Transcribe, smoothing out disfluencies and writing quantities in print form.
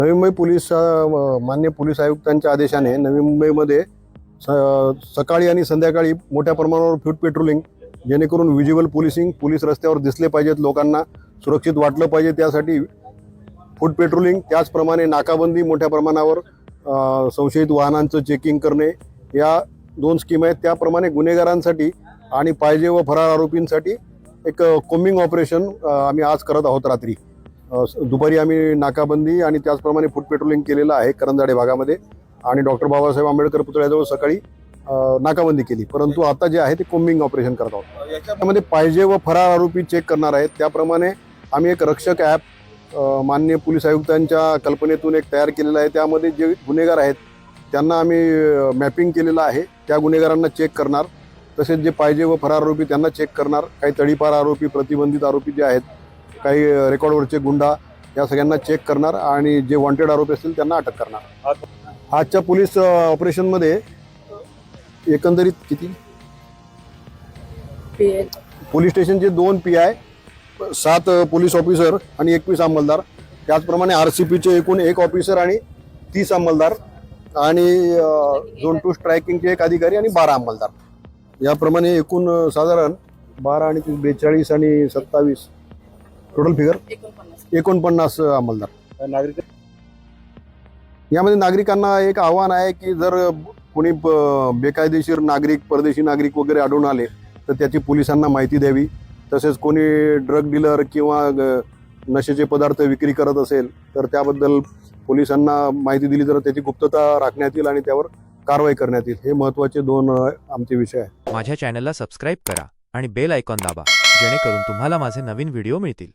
Navi Mumbai police मान्य police आयुक्तांच्या आदेशाने नवी मुंबईमध्ये सकाळी आणि संध्याकाळी मोठ्या प्रमाणावर फूट पेट्रोलिंग, जेणेकरून विज्युअल पोलिसिंग, पोलीस रस्त्यावर दिसले पाहिजेत, लोकांना सुरक्षित वाटलं पाहिजे, त्यासाठी फूट पेट्रोलिंग, त्याचप्रमाणे नाकाबंदी, मोठ्या प्रमाणावर संशयित वाहनांचं चेकिंग करणे, या 2 स्कीम आहेत. त्याप्रमाणे गुन्हेगारांसाठी आणि पाहिजे व फरार आरोपींसाठी एक कोम्बिंग ऑपरेशन आम्ही आज करत आहोत. रात्री दुपारी आम्ही नाकाबंदी आणि त्याचप्रमाणे फूट पेट्रोलिंग केलेलं आहे करंजाडे भागामध्ये, आणि डॉक्टर बाबासाहेब आंबेडकर पुतळ्याजवळ सकाळी नाकाबंदी केली. परंतु आता जे आहे ते कोम्बिंग ऑपरेशन करत आहोत. याच्यामध्ये पाहिजे व फरार आरोपी चेक करणार आहेत. त्याप्रमाणे आम्ही एक रक्षक ॲप माननीय पोलीस आयुक्तांच्या कल्पनेतून एक तयार केलेलं आहे. त्यामध्ये जे गुन्हेगार आहेत त्यांना आम्ही मॅपिंग केलेलं आहे, त्या गुन्हेगारांना चेक करणार. तसेच जे पाहिजे व फरार आरोपी त्यांना चेक करणार. काही तडीपार आरोपी, प्रतिबंधित आरोपी जे आहेत, काही रेकॉर्डवरचे गुंडा, या सगळ्यांना चेक करणार आणि जे वॉन्टेड आरोपी असतील त्यांना अटक करणार. आजच्या पोलीस ऑपरेशनमध्ये एकंदरीत किती पोलीस स्टेशनचे 2 PI, 7 पोलीस ऑफिसर आणि 21 अंमलदार, त्याचप्रमाणे RCPचे एकूण 1 ऑफिसर आणि 30 अंमलदार, आणि झोन 2 स्ट्रायकिंगचे 1 अधिकारी आणि 12 अंमलदार. याप्रमाणे एकूण साधारण 12 आणि 30 42 आणि 27 टोटल फिगर 49 अंमलदार. नागरिक यामध्ये नागरिकांना एक आव्हान आहे की जर कोणी बेकायदेशीर नागरिक, परदेशी नागरिक वगैरे आढळून आले तर त्याची पोलिसांना माहिती द्यावी. तसेच कोणी ड्रग डीलर किंवा नशेचे पदार्थ विक्री करत असेल तर त्याबद्दल पोलिसांना माहिती दिली तर त्याची गुप्तता राखण्यात येईल आणि त्यावर कारवाई करण्यात येईल. हे महत्त्वाचे 2 आमचे विषय आहेत. माझ्या चॅनलला सबस्क्राईब करा आणि बेल आयकॉन दाबा, जेणेकरून तुम्हाला माझे नवीन व्हिडिओ मिळतील.